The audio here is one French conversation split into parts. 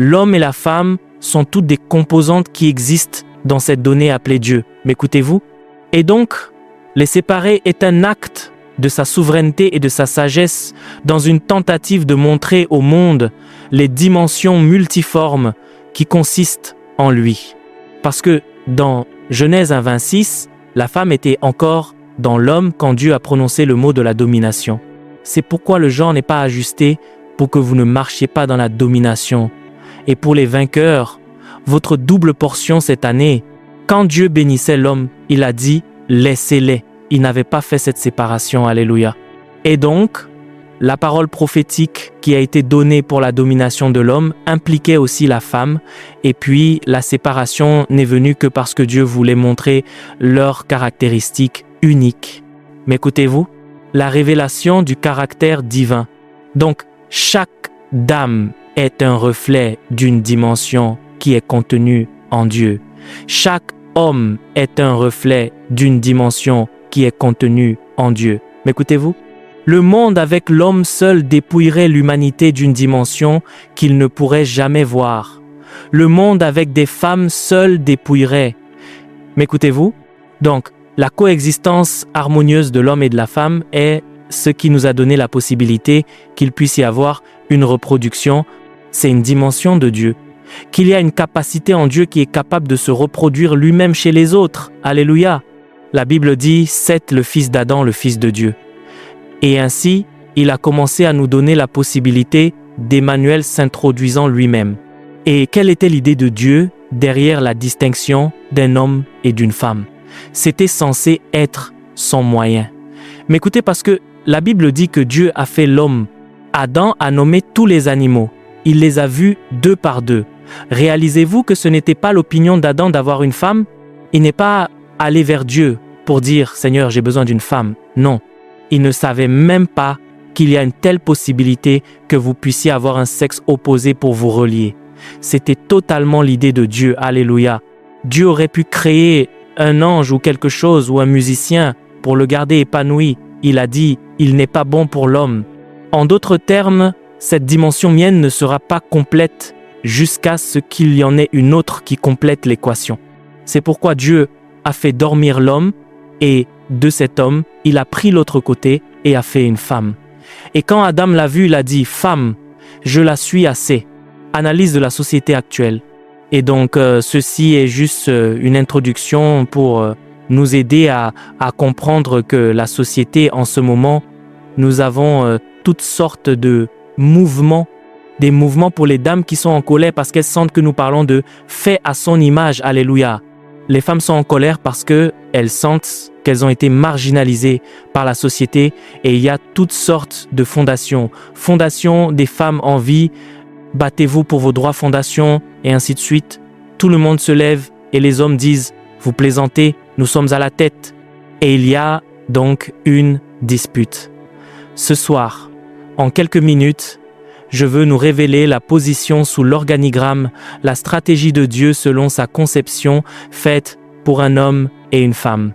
L'homme et la femme sont toutes des composantes qui existent dans cette donnée appelée Dieu. M'écoutez-vous? Et donc, les séparer est un acte de sa souveraineté et de sa sagesse dans une tentative de montrer au monde les dimensions multiformes qui consistent en lui. Parce que dans Genèse 1:26, la femme était encore dans l'homme quand Dieu a prononcé le mot de la domination. C'est pourquoi le genre n'est pas ajusté pour que vous ne marchiez pas dans la domination. Et pour les vainqueurs, votre double portion cette année, quand Dieu bénissait l'homme, il a dit « laissez-les ». Il n'avait pas fait cette séparation, alléluia. Et donc, la parole prophétique qui a été donnée pour la domination de l'homme impliquait aussi la femme, et puis la séparation n'est venue que parce que Dieu voulait montrer leurs caractéristiques uniques. Mais écoutez-vous, la révélation du caractère divin. Donc, chaque dame est un reflet d'une dimension qui est contenue en Dieu. Chaque homme est un reflet d'une dimension qui est contenue en Dieu. M'écoutez-vous? Le monde avec l'homme seul dépouillerait l'humanité d'une dimension qu'il ne pourrait jamais voir. Le monde avec des femmes seules dépouillerait. M'écoutez-vous? Donc, la coexistence harmonieuse de l'homme et de la femme est ce qui nous a donné la possibilité qu'il puisse y avoir une reproduction. C'est une dimension de Dieu. Qu'il y a une capacité en Dieu qui est capable de se reproduire lui-même chez les autres. Alléluia. La Bible dit « Seth, le fils d'Adam, le fils de Dieu ». Et ainsi, il a commencé à nous donner la possibilité d'Emmanuel s'introduisant lui-même. Et quelle était l'idée de Dieu derrière la distinction d'un homme et d'une femme? C'était censé être son moyen. Mais écoutez, parce que la Bible dit que Dieu a fait l'homme. Adam a nommé tous les animaux. Il les a vus deux par deux. Réalisez-vous que ce n'était pas l'opinion d'Adam d'avoir une femme? Il n'est pas allé vers Dieu pour dire « Seigneur, j'ai besoin d'une femme ». Non. Il ne savait même pas qu'il y a une telle possibilité que vous puissiez avoir un sexe opposé pour vous relier. C'était totalement l'idée de Dieu. Alléluia. Dieu aurait pu créer un ange ou quelque chose ou un musicien pour le garder épanoui. Il a dit « Il n'est pas bon pour l'homme ». En d'autres termes, cette dimension mienne ne sera pas complète jusqu'à ce qu'il y en ait une autre qui complète l'équation. C'est pourquoi Dieu a fait dormir l'homme et de cet homme, il a pris l'autre côté et a fait une femme. Et quand Adam l'a vue, il a dit « Femme, je la suis assez ». Analyse de la société actuelle. Et donc, ceci est juste une introduction pour nous aider à comprendre que la société, en ce moment, nous avons toutes sortes de mouvements, des mouvements pour les dames qui sont en colère parce qu'elles sentent que nous parlons de « fait à son image ». Alléluia. Les femmes sont en colère parce qu'elles sentent qu'elles ont été marginalisées par la société et il y a toutes sortes de fondations. Fondation des femmes en vie, battez-vous pour vos droits, fondation, et ainsi de suite. Tout le monde se lève et les hommes disent « Vous plaisantez, nous sommes à la tête ». Et il y a donc une dispute. Ce soir, en quelques minutes, je veux nous révéler la position sous l'organigramme, la stratégie de Dieu selon sa conception faite pour un homme et une femme.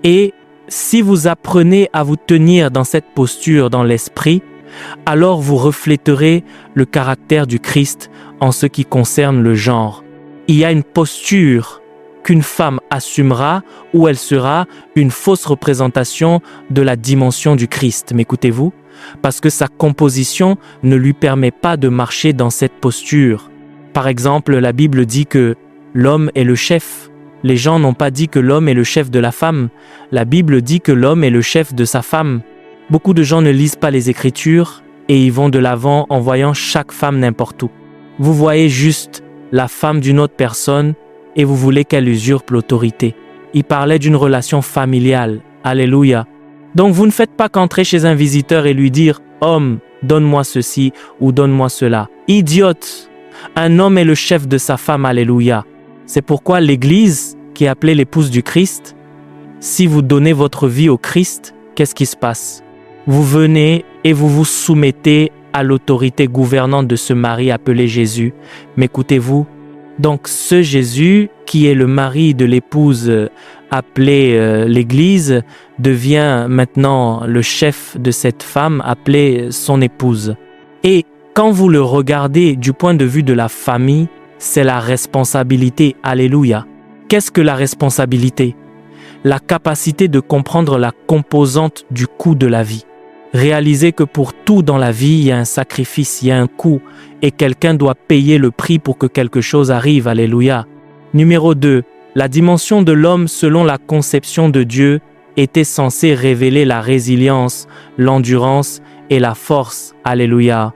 Et si vous apprenez à vous tenir dans cette posture dans l'esprit, alors vous refléterez le caractère du Christ en ce qui concerne le genre. Il y a une posture qu'une femme assumera où elle sera une fausse représentation de la dimension du Christ. M'écoutez-vous? Parce que sa composition ne lui permet pas de marcher dans cette posture. Par exemple, la Bible dit que l'homme est le chef. Les gens n'ont pas dit que l'homme est le chef de la femme. La Bible dit que l'homme est le chef de sa femme. Beaucoup de gens ne lisent pas les Écritures et ils vont de l'avant en voyant chaque femme n'importe où. Vous voyez juste la femme d'une autre personne et vous voulez qu'elle usurpe l'autorité. Il parlait d'une relation familiale. Alléluia. Donc vous ne faites pas qu'entrer chez un visiteur et lui dire « Homme, donne-moi ceci ou donne-moi cela ». Idiote! Un homme est le chef de sa femme, alléluia. C'est pourquoi l'Église, qui est appelée l'épouse du Christ, si vous donnez votre vie au Christ, qu'est-ce qui se passe? Vous venez et vous vous soumettez à l'autorité gouvernante de ce mari appelé Jésus. M'écoutez-vous? Donc ce Jésus, qui est le mari de l'épouse appelée l'Église, devient maintenant le chef de cette femme appelée son épouse. Et Quand vous le regardez du point de vue de la famille, c'est la responsabilité. Alléluia. Qu'est-ce que la responsabilité? La capacité de comprendre la composante du coût de la vie. Réaliser que pour tout dans la vie, il y a un sacrifice, il y a un coût, et quelqu'un doit payer le prix pour que quelque chose arrive. Alléluia. Numéro 2. La dimension de l'homme selon la conception de Dieu était censée révéler la résilience, l'endurance et la force. Alléluia.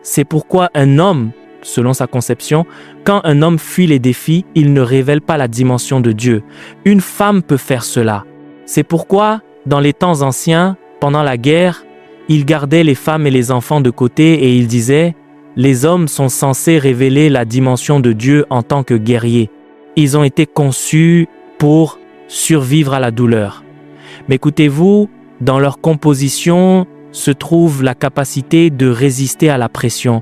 C'est pourquoi un homme, selon sa conception, quand un homme fuit les défis, il ne révèle pas la dimension de Dieu. Une femme peut faire cela. C'est pourquoi, dans les temps anciens, pendant la guerre, il gardait les femmes et les enfants de côté et il disait « Les hommes sont censés révéler la dimension de Dieu en tant que guerriers. Ils ont été conçus pour survivre à la douleur. » Mais écoutez-vous, dans leur composition se trouve la capacité de résister à la pression.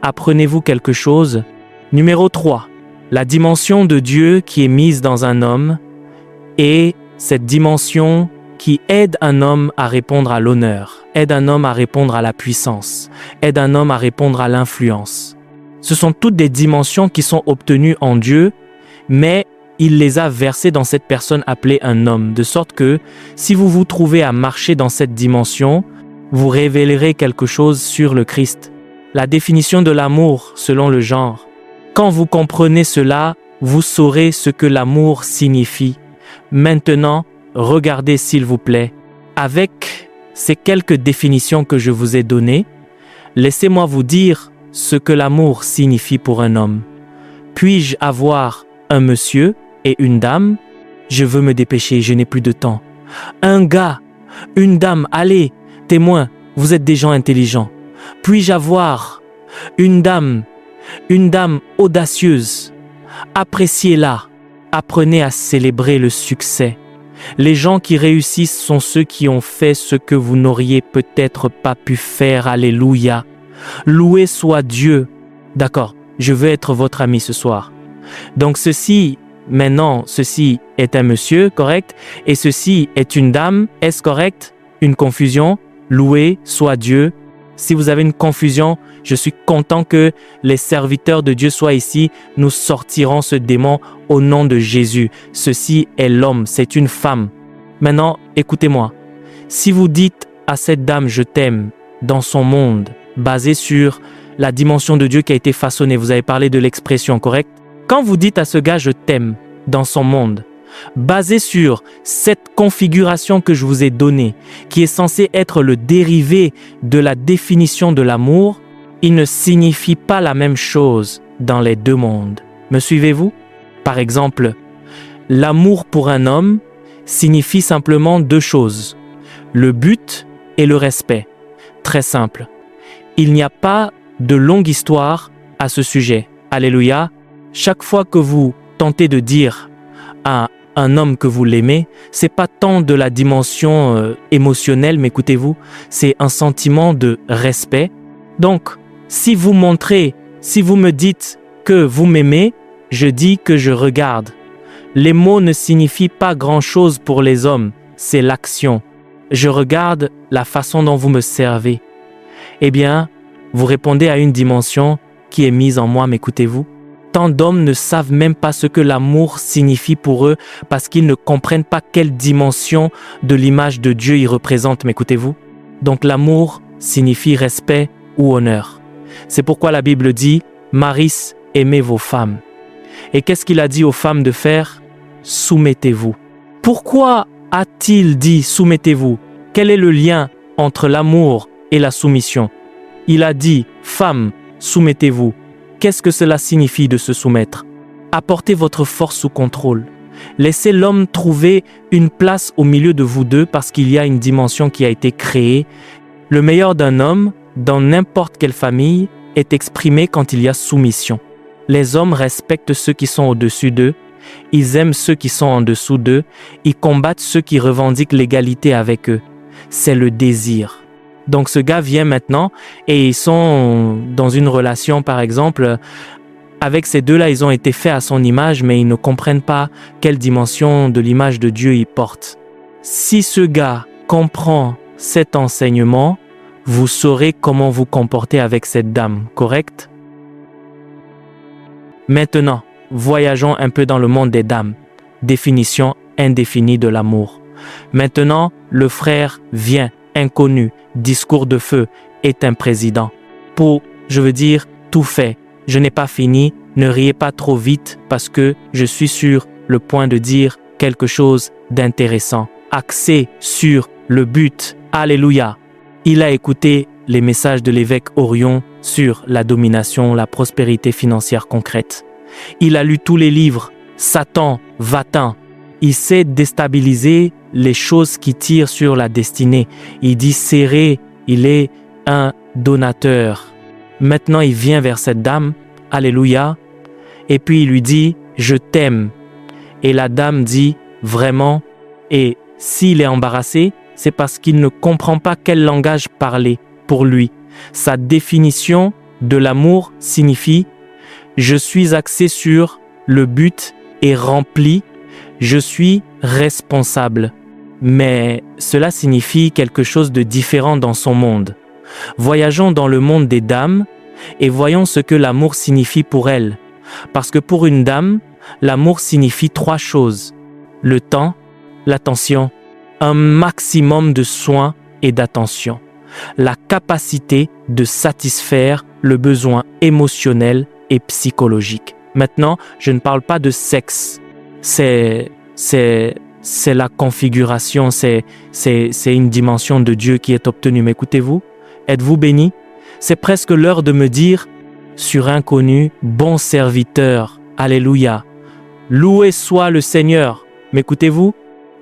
Apprenez-vous quelque chose? Numéro 3. La dimension de Dieu qui est mise dans un homme est cette dimension qui aide un homme à répondre à l'honneur, aide un homme à répondre à la puissance, aide un homme à répondre à l'influence. Ce sont toutes des dimensions qui sont obtenues en Dieu, mais il les a versées dans cette personne appelée un homme, de sorte que si vous vous trouvez à marcher dans cette dimension, vous révélerez quelque chose sur le Christ. La définition de l'amour selon le genre. Quand vous comprenez cela, vous saurez ce que l'amour signifie. Maintenant, regardez s'il vous plaît. Avec ces quelques définitions que je vous ai données, laissez-moi vous dire ce que l'amour signifie pour un homme. Puis-je avoir un monsieur et une dame? Je veux me dépêcher, je n'ai plus de temps. Un gars, une dame, allez, témoins, vous êtes des gens intelligents. Puis-je avoir une dame audacieuse? Appréciez-la, apprenez à célébrer le succès. Les gens qui réussissent sont ceux qui ont fait ce que vous n'auriez peut-être pas pu faire. Alléluia. Loué soit Dieu. D'accord, je veux être votre ami ce soir. Donc ceci est un monsieur, correct? Et ceci est une dame, est-ce correct? Une confusion? Loué soit Dieu. Si vous avez une confusion, je suis content que les serviteurs de Dieu soient ici. Nous sortirons ce démon au nom de Jésus. Ceci est l'homme, c'est une femme. Maintenant, écoutez-moi. Si vous dites à cette dame « je t'aime » dans son monde, basé sur la dimension de Dieu qui a été façonnée, vous avez parlé de l'expression, correct? Quand vous dites à ce gars « je t'aime » dans son monde, basé sur cette configuration que je vous ai donnée, qui est censée être le dérivé de la définition de l'amour, il ne signifie pas la même chose dans les deux mondes. Me suivez-vous? Par exemple, l'amour pour un homme signifie simplement deux choses, le but et le respect. Très simple. Il n'y a pas de longue histoire à ce sujet. Alléluia. Chaque fois que vous tentez de dire à un homme que vous l'aimez, c'est pas tant de la dimension émotionnelle, mais écoutez-vous, c'est un sentiment de respect. Donc, si vous me dites que vous m'aimez, je dis que je regarde. Les mots ne signifient pas grand-chose pour les hommes, c'est l'action. Je regarde la façon dont vous me servez. Eh bien, vous répondez à une dimension qui est mise en moi, m'écoutez-vous? Tant d'hommes ne savent même pas ce que l'amour signifie pour eux parce qu'ils ne comprennent pas quelle dimension de l'image de Dieu ils représentent, m'écoutez-vous? Donc l'amour signifie respect ou honneur. C'est pourquoi la Bible dit « Maris, aimez vos femmes ». Et qu'est-ce qu'il a dit aux femmes de faire? Soumettez-vous. Pourquoi a-t-il dit soumettez-vous? Quel est le lien entre l'amour et la soumission? Il a dit femmes, soumettez-vous. Qu'est-ce que cela signifie de se soumettre? Apportez votre force sous contrôle. Laissez l'homme trouver une place au milieu de vous deux parce qu'il y a une dimension qui a été créée. Le meilleur d'un homme, dans n'importe quelle famille, est exprimé quand il y a soumission. Les hommes respectent ceux qui sont au-dessus d'eux, ils aiment ceux qui sont en dessous d'eux, ils combattent ceux qui revendiquent l'égalité avec eux. C'est le désir. Donc ce gars vient maintenant et ils sont dans une relation par exemple, avec ces deux-là ils ont été faits à son image mais ils ne comprennent pas quelle dimension de l'image de Dieu ils portent. Si ce gars comprend cet enseignement, vous saurez comment vous comporter avec cette dame, correct? Maintenant, voyageons un peu dans le monde des dames. Définition indéfinie de l'amour. Maintenant, le frère vient, inconnu, discours de feu, est un président. Tout fait. Je n'ai pas fini, ne riez pas trop vite parce que je suis sur le point de dire quelque chose d'intéressant. Axé sur le but. Alléluia. Il a écouté les messages de l'évêque Orion sur la domination, la prospérité financière concrète. Il a lu tous les livres. Satan, va-t'en. Il sait déstabiliser les choses qui tirent sur la destinée. Il dit serré, il est un donateur. Maintenant, il vient vers cette dame, alléluia, et puis il lui dit, je t'aime. Et la dame dit, vraiment, et s'il est embarrassé, c'est parce qu'il ne comprend pas quel langage parler pour lui. Sa définition de l'amour signifie, je suis axé sur le but et rempli, je suis responsable. Mais cela signifie quelque chose de différent dans son monde. Voyageons dans le monde des dames et voyons ce que l'amour signifie pour elles. Parce que pour une dame, l'amour signifie 3 choses. Le temps, l'attention, un maximum de soins et d'attention. La capacité de satisfaire le besoin émotionnel et psychologique. Maintenant, je ne parle pas de sexe. C'est la configuration, c'est une dimension de Dieu qui est obtenue. Mais écoutez-vous, êtes-vous bénis? C'est presque l'heure de me dire, sur inconnu, bon serviteur, alléluia, loué soit le Seigneur. M'écoutez-vous?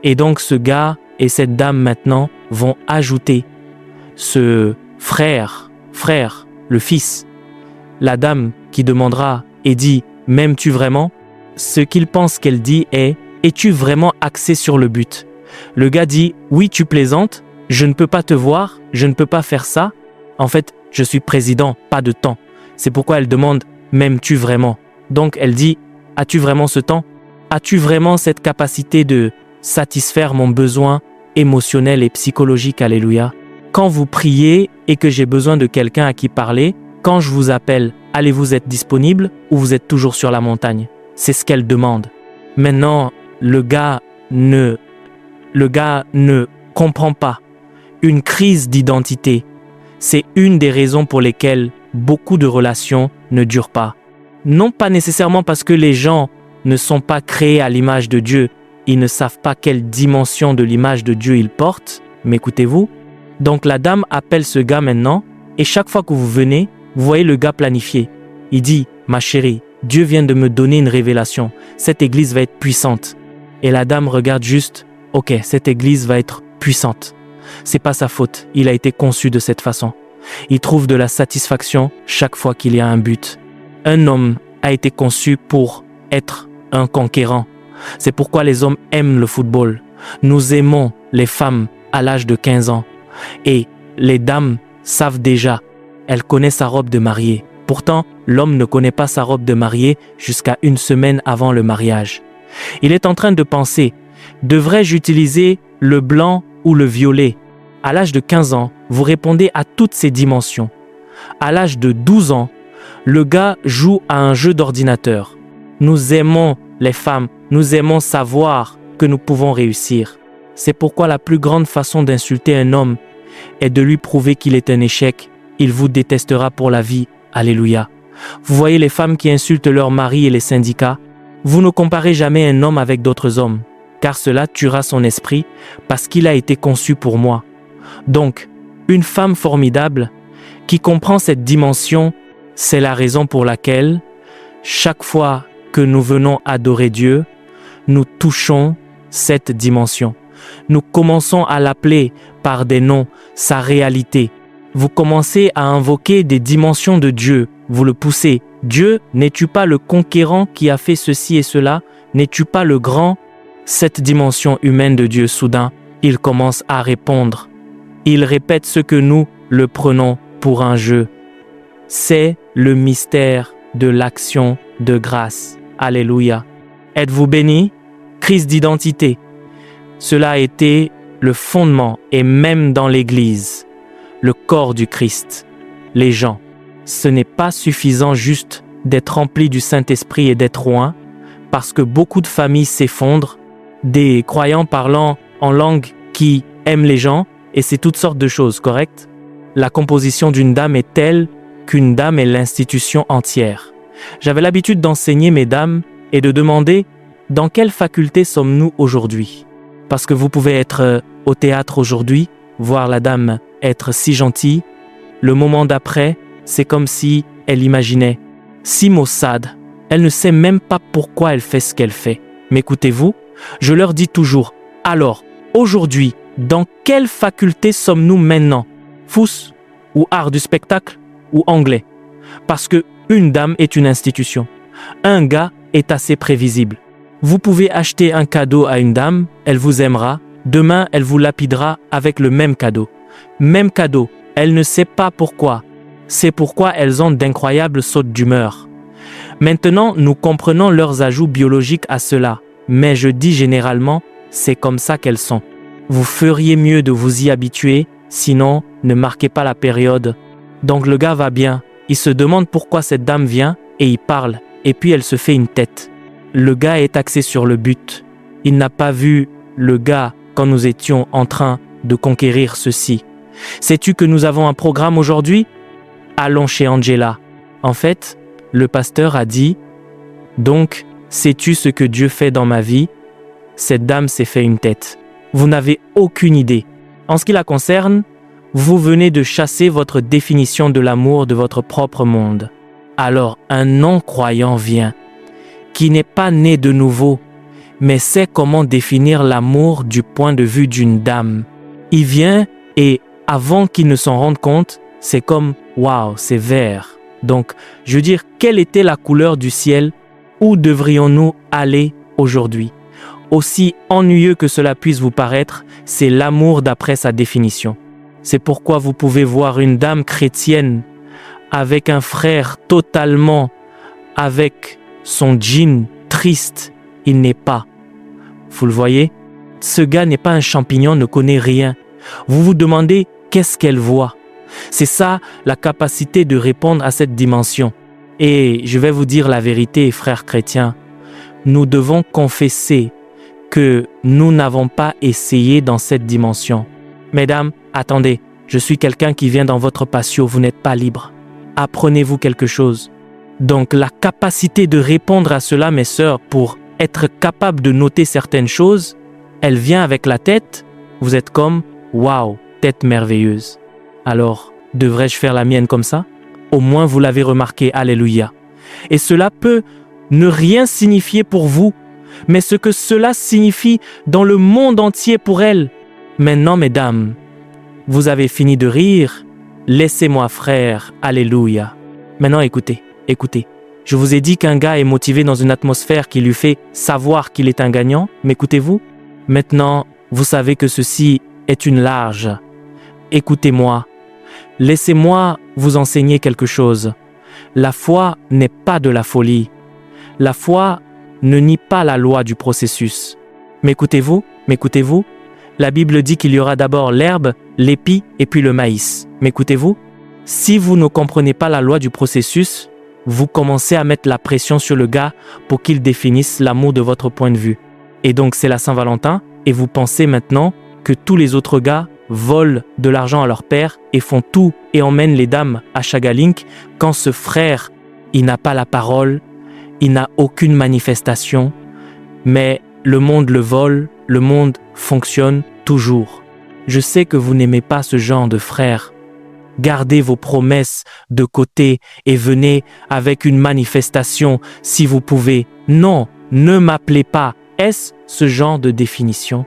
Et donc ce gars et cette dame maintenant vont ajouter ce frère, le fils. La dame qui demandera et dit, m'aimes-tu vraiment? Ce qu'il pense qu'elle dit est, es-tu vraiment axé sur le but? Le gars dit, oui, tu plaisantes, je ne peux pas te voir, je ne peux pas faire ça. En fait, je suis président, pas de temps. C'est pourquoi elle demande, m'aimes-tu vraiment? Donc elle dit, as-tu vraiment ce temps? As-tu vraiment cette capacité de satisfaire mon besoin émotionnel et psychologique? Alléluia. Quand vous priez et que j'ai besoin de quelqu'un à qui parler, quand je vous appelle, allez-vous être disponible ou vous êtes toujours sur la montagne? C'est ce qu'elle demande. Maintenant, le gars ne comprend pas. Une crise d'identité, c'est une des raisons pour lesquelles beaucoup de relations ne durent pas. Non pas nécessairement parce que les gens ne sont pas créés à l'image de Dieu, ils ne savent pas quelle dimension de l'image de Dieu ils portent, mais écoutez-vous. Donc la dame appelle ce gars maintenant, et chaque fois que vous venez, vous voyez le gars planifié. Il dit, ma chérie, Dieu vient de me donner une révélation, cette église va être puissante. Et la dame regarde juste, ok, cette église va être puissante. C'est pas sa faute, il a été conçu de cette façon. Il trouve de la satisfaction chaque fois qu'il y a un but. Un homme a été conçu pour être un conquérant. C'est pourquoi les hommes aiment le football. Nous aimons les femmes à l'âge de 15 ans. Et les dames savent déjà, elles connaissent sa robe de mariée. Pourtant, l'homme ne connaît pas sa robe de mariée jusqu'à 1 semaine avant le mariage. Il est en train de penser, devrais-je utiliser le blanc ou le violet? À l'âge de 15 ans, vous répondez à toutes ces dimensions. À l'âge de 12 ans, le gars joue à un jeu d'ordinateur. Nous aimons les femmes, nous aimons savoir que nous pouvons réussir. C'est pourquoi la plus grande façon d'insulter un homme est de lui prouver qu'il est un échec. Il vous détestera pour la vie. Alléluia. Vous voyez les femmes qui insultent leurs maris et les syndicats? Vous ne comparez jamais un homme avec d'autres hommes, car cela tuera son esprit parce qu'il a été conçu pour moi. Donc, une femme formidable qui comprend cette dimension, c'est la raison pour laquelle, chaque fois que nous venons adorer Dieu, nous touchons cette dimension. Nous commençons à l'appeler par des noms, sa réalité. Vous commencez à invoquer des dimensions de Dieu, vous le poussez. Dieu, n'es-tu pas le conquérant qui a fait ceci et cela? N'es-tu pas le grand? Cette dimension humaine de Dieu, soudain, il commence à répondre. Il répète ce que nous le prenons pour un jeu. C'est le mystère de l'action de grâce. Alléluia. Êtes-vous bénis? Crise d'identité. Cela a été le fondement, et même dans l'Église, le corps du Christ. Les gens, ce n'est pas suffisant juste d'être rempli du Saint-Esprit et d'être loin, parce que beaucoup de familles s'effondrent, des croyants parlant en langue qui aiment les gens, et c'est toutes sortes de choses, correct? La composition d'une dame est telle qu'une dame est l'institution entière. J'avais l'habitude d'enseigner mes dames et de demander dans quelle faculté sommes-nous aujourd'hui? Parce que vous pouvez être au théâtre aujourd'hui, voir la dame être si gentille, le moment d'après, c'est comme si elle imaginait si maussade, elle ne sait même pas pourquoi elle fait ce qu'elle fait. Mais écoutez-vous, je leur dis toujours, alors, aujourd'hui, dans quelle faculté sommes-nous maintenant? Fous ou art du spectacle ou anglais? Parce que une dame est une institution. Un gars est assez prévisible. Vous pouvez acheter un cadeau à une dame, elle vous aimera, demain elle vous lapidera avec le même cadeau. Même cadeau, elle ne sait pas pourquoi. C'est pourquoi elles ont d'incroyables sautes d'humeur. Maintenant, nous comprenons leurs ajouts biologiques à cela, mais je dis généralement, c'est comme ça qu'elles sont. Vous feriez mieux de vous y habituer, sinon, ne marquez pas la période. Donc le gars va bien, il se demande pourquoi cette dame vient, et il parle, et puis elle se fait une tête. Le gars est axé sur le but. Il n'a pas vu le gars quand nous étions en train de conquérir ceci. Sais-tu que nous avons un programme aujourd'hui? Allons chez Angela. En fait, le pasteur a dit, donc, sais-tu ce que Dieu fait dans ma vie? Cette dame s'est fait une tête. Vous n'avez aucune idée. En ce qui la concerne, vous venez de chasser votre définition de l'amour de votre propre monde. Alors, un non-croyant vient, qui n'est pas né de nouveau, mais sait comment définir l'amour du point de vue d'une dame. Il vient et, avant qu'il ne s'en rende compte, c'est comme « Waouh, c'est vert ». Donc, je veux dire, quelle était la couleur du ciel? Où devrions-nous aller aujourd'hui? Aussi ennuyeux que cela puisse vous paraître, c'est l'amour d'après sa définition. C'est pourquoi vous pouvez voir une dame chrétienne avec un frère totalement avec son jean triste. Il n'est pas. Vous le voyez? Ce gars n'est pas un champignon, ne connaît rien. Vous vous demandez qu'est-ce qu'elle voit. C'est ça la capacité de répondre à cette dimension. Et je vais vous dire la vérité, frères chrétiens. Nous devons confesser que nous n'avons pas essayé dans cette dimension. Mesdames, attendez, je suis quelqu'un qui vient dans votre patio, vous n'êtes pas libre. Apprenez-vous quelque chose. Donc la capacité de répondre à cela, mes sœurs, pour être capable de noter certaines choses, elle vient avec la tête, vous êtes comme « Waouh, tête merveilleuse ». Alors, devrais-je faire la mienne comme ça? Au moins vous l'avez remarqué, alléluia. Et cela peut ne rien signifier pour vous, mais ce que cela signifie dans le monde entier pour elle. Maintenant, mesdames, vous avez fini de rire, laissez-moi frère, alléluia. Maintenant, écoutez. Je vous ai dit qu'un gars est motivé dans une atmosphère qui lui fait savoir qu'il est un gagnant, mais écoutez-vous. Maintenant, vous savez que ceci est une large. Écoutez-moi. Laissez-moi vous enseigner quelque chose. La foi n'est pas de la folie. La foi ne nie pas la loi du processus. M'écoutez-vous? La Bible dit qu'il y aura d'abord l'herbe, l'épi et puis le maïs. M'écoutez-vous? Si vous ne comprenez pas la loi du processus, vous commencez à mettre la pression sur le gars pour qu'il définisse l'amour de votre point de vue. Et donc c'est la Saint-Valentin et vous pensez maintenant que tous les autres gars volent de l'argent à leur père et font tout et emmènent les dames à Chagalink quand ce frère, il n'a pas la parole, il n'a aucune manifestation, mais le monde le vole, le monde fonctionne toujours. Je sais que vous n'aimez pas ce genre de frère. Gardez vos promesses de côté et venez avec une manifestation si vous pouvez. Non, ne m'appelez pas. Est-ce ce genre de définition?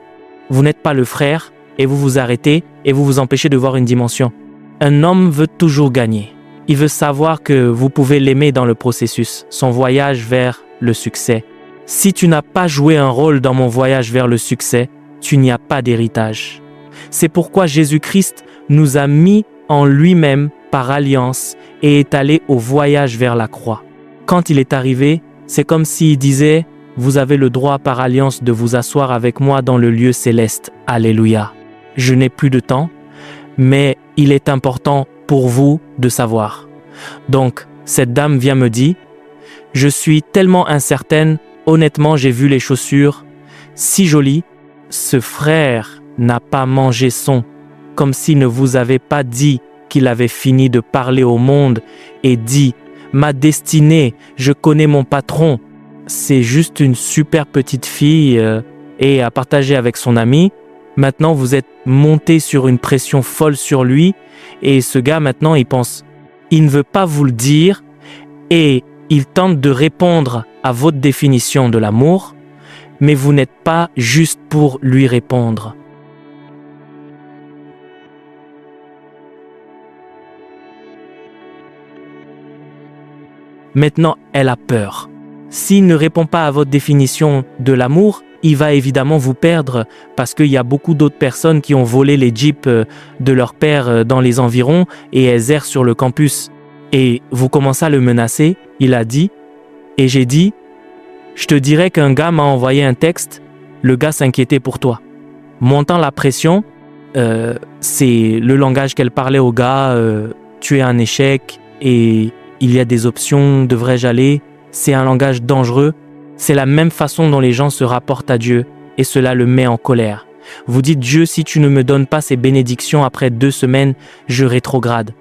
Vous n'êtes pas le frère et vous vous arrêtez et vous vous empêchez de voir une dimension. Un homme veut toujours gagner. Il veut savoir que vous pouvez l'aimer dans le processus, son voyage vers le succès. Si tu n'as pas joué un rôle dans mon voyage vers le succès, tu n'y as pas d'héritage. C'est pourquoi Jésus-Christ nous a mis en lui-même par alliance et est allé au voyage vers la croix. Quand il est arrivé, c'est comme s'il disait « Vous avez le droit par alliance de vous asseoir avec moi dans le lieu céleste. Alléluia. Je n'ai plus de temps, mais il est important pour vous de savoir. Donc, cette dame vient me dire, je suis tellement incertaine, honnêtement j'ai vu les chaussures, si jolies, ce frère n'a pas mangé son, comme s'il ne vous avait pas dit qu'il avait fini de parler au monde et dit, ma destinée, je connais mon patron, c'est juste une super petite fille et à partager avec son ami. Maintenant, vous êtes monté sur une pression folle sur lui et ce gars, maintenant, il pense, il ne veut pas vous le dire et il tente de répondre à votre définition de l'amour, mais vous n'êtes pas juste pour lui répondre. Maintenant, elle a peur. S'il ne répond pas à votre définition de l'amour, il va évidemment vous perdre parce qu'il y a beaucoup d'autres personnes qui ont volé les jeeps de leur père dans les environs et elles errent sur le campus. Et vous commencez à le menacer, il a dit, et j'ai dit, je te dirais qu'un gars m'a envoyé un texte, le gars s'inquiétait pour toi. Montant la pression, c'est le langage qu'elle parlait au gars, tu es un échec et il y a des options, devrais-je aller? C'est un langage dangereux. C'est la même façon dont les gens se rapportent à Dieu et cela le met en colère. Vous dites, Dieu, si tu ne me donnes pas ces bénédictions après 2 semaines, je rétrograde.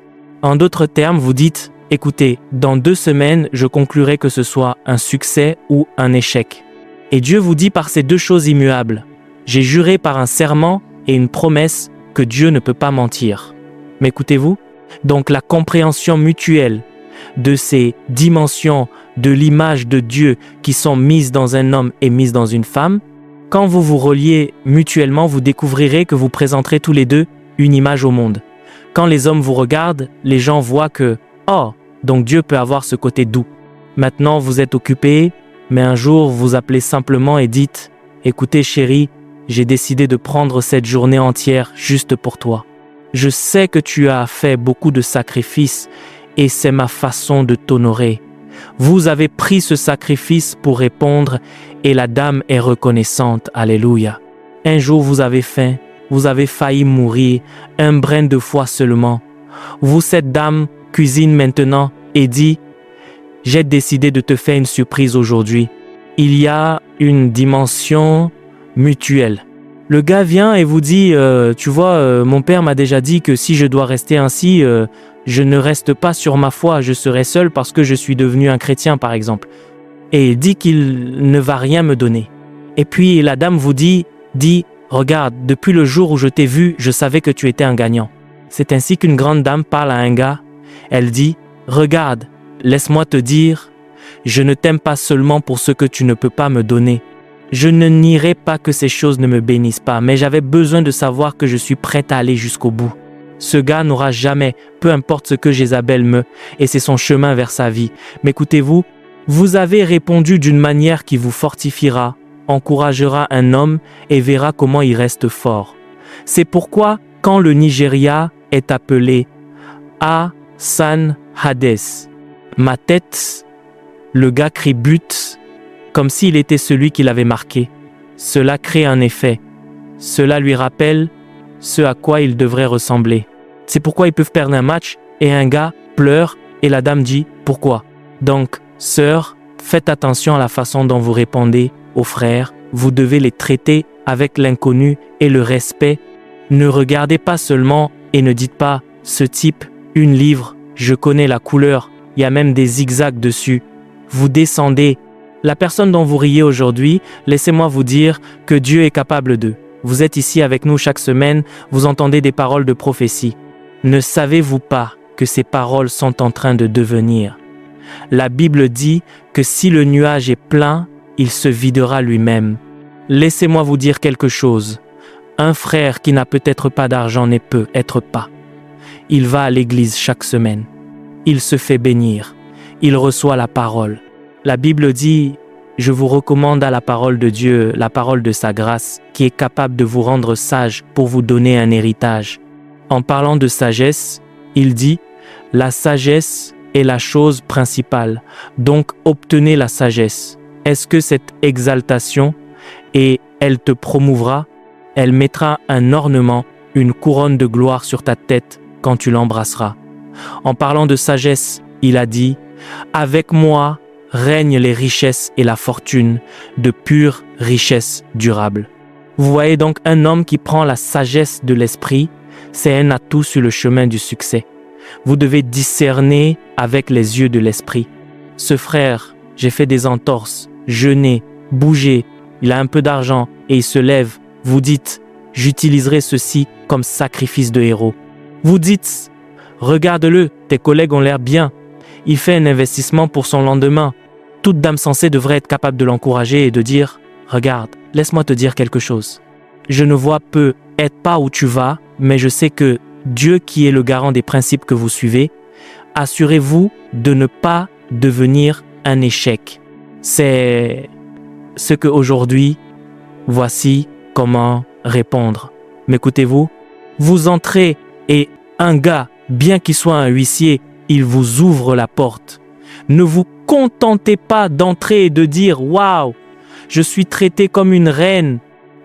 En d'autres termes, vous dites, écoutez, dans 2 semaines, je conclurai que ce soit un succès ou un échec. Et Dieu vous dit par ces 2 choses immuables, j'ai juré par un serment et une promesse que Dieu ne peut pas mentir. M'écoutez-vous? Donc la compréhension mutuelle de ces dimensions de l'image de Dieu qui sont mises dans un homme et mises dans une femme, quand vous vous reliez mutuellement, vous découvrirez que vous présenterez tous les deux une image au monde. Quand les hommes vous regardent, les gens voient que « Oh, donc Dieu peut avoir ce côté doux. » Maintenant, vous êtes occupé, mais un jour, vous appelez simplement et dites « Écoutez chérie, j'ai décidé de prendre cette journée entière juste pour toi. Je sais que tu as fait beaucoup de sacrifices et c'est ma façon de t'honorer. Vous avez pris ce sacrifice pour répondre et la dame est reconnaissante. Alléluia. Un jour vous avez faim, vous avez failli mourir, un brin de foi seulement. Vous, cette dame, cuisine maintenant et dit « J'ai décidé de te faire une surprise aujourd'hui. » Il y a une dimension mutuelle. Le gars vient et vous dit « Tu vois, mon père m'a déjà dit que si je dois rester ainsi, je ne reste pas sur ma foi, je serai seul parce que je suis devenu un chrétien, par exemple. » Et il dit qu'il ne va rien me donner. Et puis la dame vous dit « Regarde, depuis le jour où je t'ai vu, je savais que tu étais un gagnant. » C'est ainsi qu'une grande dame parle à un gars. Elle dit « Regarde, laisse-moi te dire, je ne t'aime pas seulement pour ce que tu ne peux pas me donner. Je ne nierai pas que ces choses ne me bénissent pas, mais j'avais besoin de savoir que je suis prête à aller jusqu'au bout. Ce gars n'aura jamais, peu importe ce que Jézabel me, et c'est son chemin vers sa vie. M'écoutez-vous, vous avez répondu d'une manière qui vous fortifiera, encouragera un homme et verra comment il reste fort. C'est pourquoi, quand le Nigeria est appelé San Hades, ma tête, le gars crie but, comme s'il était celui qui l'avait marqué. Cela crée un effet. Cela lui rappelle ce à quoi il devrait ressembler. C'est pourquoi ils peuvent perdre un match et un gars pleure et la dame dit « Pourquoi ?» Donc, sœurs, faites attention à la façon dont vous répondez aux frères. Vous devez les traiter avec l'inconnu et le respect. Ne regardez pas seulement et ne dites pas « Ce type, une livre, je connais la couleur, il y a même des zigzags dessus. » Vous descendez. La personne dont vous riez aujourd'hui, laissez-moi vous dire que Dieu est capable d'eux. Vous êtes ici avec nous chaque semaine, vous entendez des paroles de prophétie. Ne savez-vous pas que ces paroles sont en train de devenir? La Bible dit que si le nuage est plein, il se videra lui-même. Laissez-moi vous dire quelque chose. Un frère qui n'a peut-être pas d'argent ne peut être pas. Il va à l'église chaque semaine. Il se fait bénir. Il reçoit la parole. La Bible dit, je vous recommande à la parole de Dieu, la parole de sa grâce, qui est capable de vous rendre sage pour vous donner un héritage. En parlant de sagesse, il dit, la sagesse est la chose principale, donc obtenez la sagesse. Est-ce que cette exaltation, et elle te promouvra, elle mettra un ornement, une couronne de gloire sur ta tête, quand tu l'embrasseras. En parlant de sagesse, il a dit « Avec moi règnent les richesses et la fortune, de pures richesses durables. » Vous voyez donc un homme qui prend la sagesse de l'esprit, c'est un atout sur le chemin du succès. Vous devez discerner avec les yeux de l'esprit. Ce frère, j'ai fait des entorses, jeûné, bougé, il a un peu d'argent et il se lève. Vous dites, j'utiliserai ceci comme sacrifice de héros. Vous dites, regarde-le, tes collègues ont l'air bien. Il fait un investissement pour son lendemain. Toute dame sensée devrait être capable de l'encourager et de dire, regarde, laisse-moi te dire quelque chose. Je ne vois peut-être pas où tu vas, mais je sais que Dieu qui est le garant des principes que vous suivez, assurez-vous de ne pas devenir un échec. C'est ce qu'aujourd'hui, voici comment répondre. M'écoutez-vous? Vous entrez et un gars, bien qu'il soit un huissier, il vous ouvre la porte. Ne vous contentez pas d'entrer et de dire « Waouh, je suis traité comme une reine ».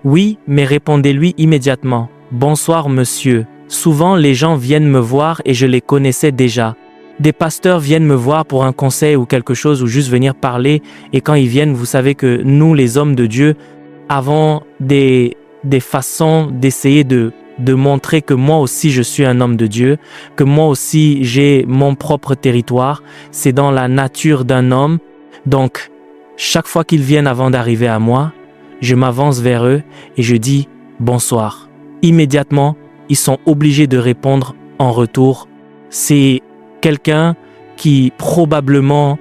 Oui, mais répondez-lui immédiatement « Bonsoir monsieur ». Souvent, les gens viennent me voir et je les connaissais déjà. Des pasteurs viennent me voir pour un conseil ou quelque chose ou juste venir parler. Et quand ils viennent, vous savez que nous, les hommes de Dieu, avons des façons d'essayer de montrer que moi aussi je suis un homme de Dieu, que moi aussi j'ai mon propre territoire. C'est dans la nature d'un homme. Donc, chaque fois qu'ils viennent avant d'arriver à moi, je m'avance vers eux et je dis « Bonsoir ». Immédiatement, ils sont obligés de répondre en retour. C'est quelqu'un qui probablement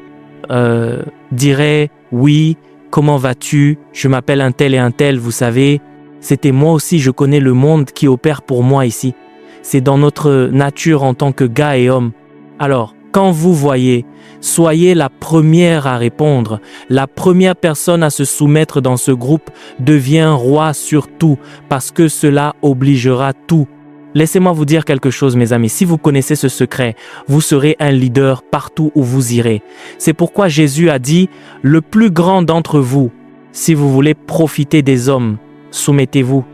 dirait « Oui, comment vas-tu? Je m'appelle un tel et un tel, vous savez. C'était moi aussi, je connais le monde qui opère pour moi ici. C'est dans notre nature en tant que gars et hommes. » Alors, quand vous voyez, soyez la première à répondre. La première personne à se soumettre dans ce groupe devient roi sur tout, parce que cela obligera tout. Laissez-moi vous dire quelque chose, mes amis. Si vous connaissez ce secret, vous serez un leader partout où vous irez. C'est pourquoi Jésus a dit, le plus grand d'entre vous, si vous voulez profiter des hommes, soumettez-vous.